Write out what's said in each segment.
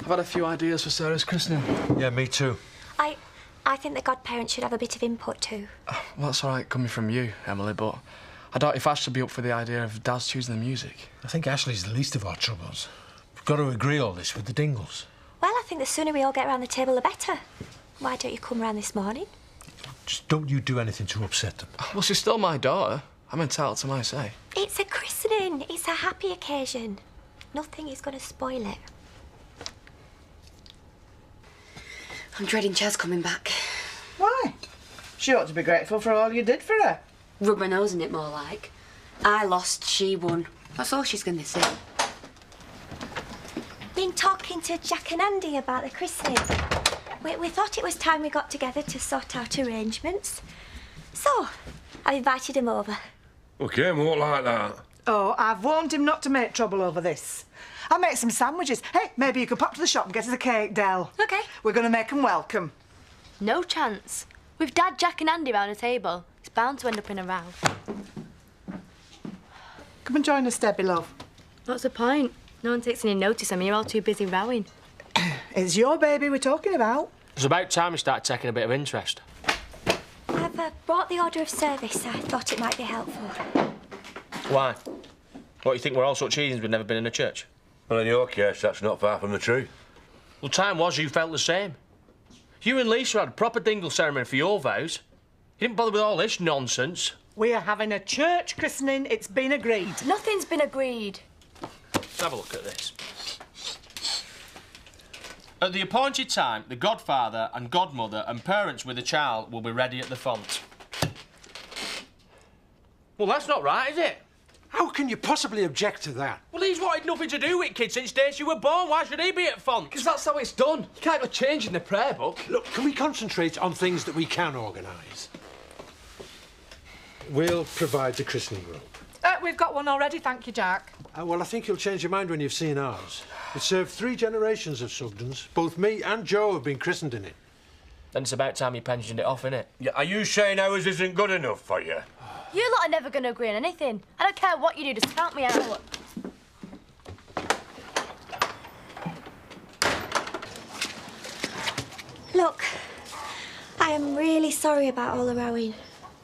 I've had a few ideas for Sarah's christening. Yeah, me too. I think the godparents should have a bit of input too. Well, that's all right coming from you, Emily, but I doubt if Ash would be up for the idea of Dad's choosing the music. I think Ashley's the least of our troubles. We've got to agree all this with the Dingles. Well, I think the sooner we all get around the table, the better. Why don't you come round this morning? Just don't you do anything to upset them. Well, she's still my daughter. I'm entitled to my say. It's a christening. It's a happy occasion. Nothing is going to spoil it. I'm dreading Chaz coming back. Why? She ought to be grateful for all you did for her. Rub her nose in it, more like. I lost, she won. That's all she's going to say. Been talking to Jack and Andy about the christening. We thought it was time we got together to sort out arrangements. So, I've invited him over. Okay, won't like that. Oh, I've warned him not to make trouble over this. I'll make some sandwiches. Hey, maybe you could pop to the shop and get us a cake, Del. OK. We're going to make them welcome. No chance. With Dad, Jack and Andy round a table, it's bound to end up in a row. Come and join us, Debbie, love. What's the point? No one takes any notice of me. You're all too busy rowing. It's your baby we're talking about. It's about time we start taking a bit of interest. I've brought the order of service. I thought it might be helpful. Why? What, you think we're all such heathens we've never been in a church? Well, in your case, that's not far from the truth. Well, time was you felt the same. You and Lisa had a proper dingle ceremony for your vows. You didn't bother with all this nonsense. We are having a church christening. It's been agreed. Nothing's been agreed. Let's have a look at this. At the appointed time, the godfather and godmother and parents with the child will be ready at the font. Well, that's not right, is it? How can you possibly object to that? Well, he's wanted nothing to do with it, kid, since days you were born. Why should he be at font? Because that's how it's done. You can't go changing the prayer book. Look, can we concentrate on things that we can organise? We'll provide the christening robe. We've got one already, thank you, Jack. Well, I think you'll change your mind when you've seen ours. It served 3 generations of Sugdens. Both me and Joe have been christened in it. Then it's about time you pensioned it off, innit? Yeah, are you saying ours isn't good enough for you? You lot are never going to agree on anything. I don't care what you do, just count me out. Look, I am really sorry about all the rowing.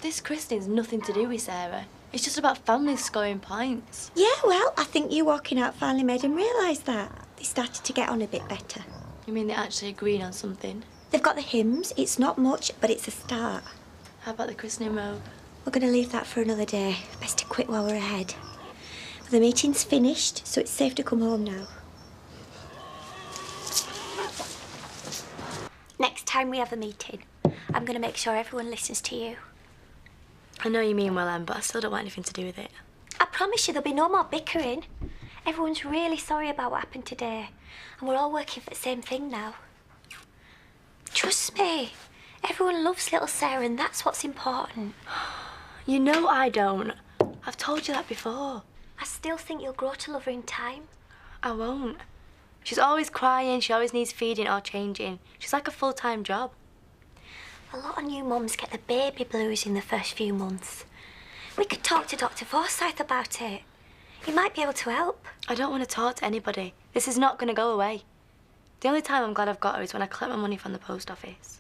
This christening's nothing to do with Sarah. It's just about families scoring points. Yeah, well, I think you walking out finally made them realise that. They started to get on a bit better. You mean they actually agreed on something? They've got the hymns. It's not much, but it's a start. How about the christening robe? We're going to leave that for another day. Best to quit while we're ahead. But the meeting's finished, so it's safe to come home now. Next time we have a meeting, I'm going to make sure everyone listens to you. I know you mean well, Em, but I still don't want anything to do with it. I promise you there'll be no more bickering. Everyone's really sorry about what happened today, and we're all working for the same thing now. Trust me, everyone loves little Sarah, and that's what's important. You know I don't. I've told you that before. I still think you'll grow to love her in time. I won't. She's always crying, she always needs feeding or changing. She's like a full-time job. A lot of new mums get the baby blues in the first few months. We could talk to Dr. Forsyth about it. He might be able to help. I don't want to talk to anybody. This is not going to go away. The only time I'm glad I've got her is when I collect my money from the post office.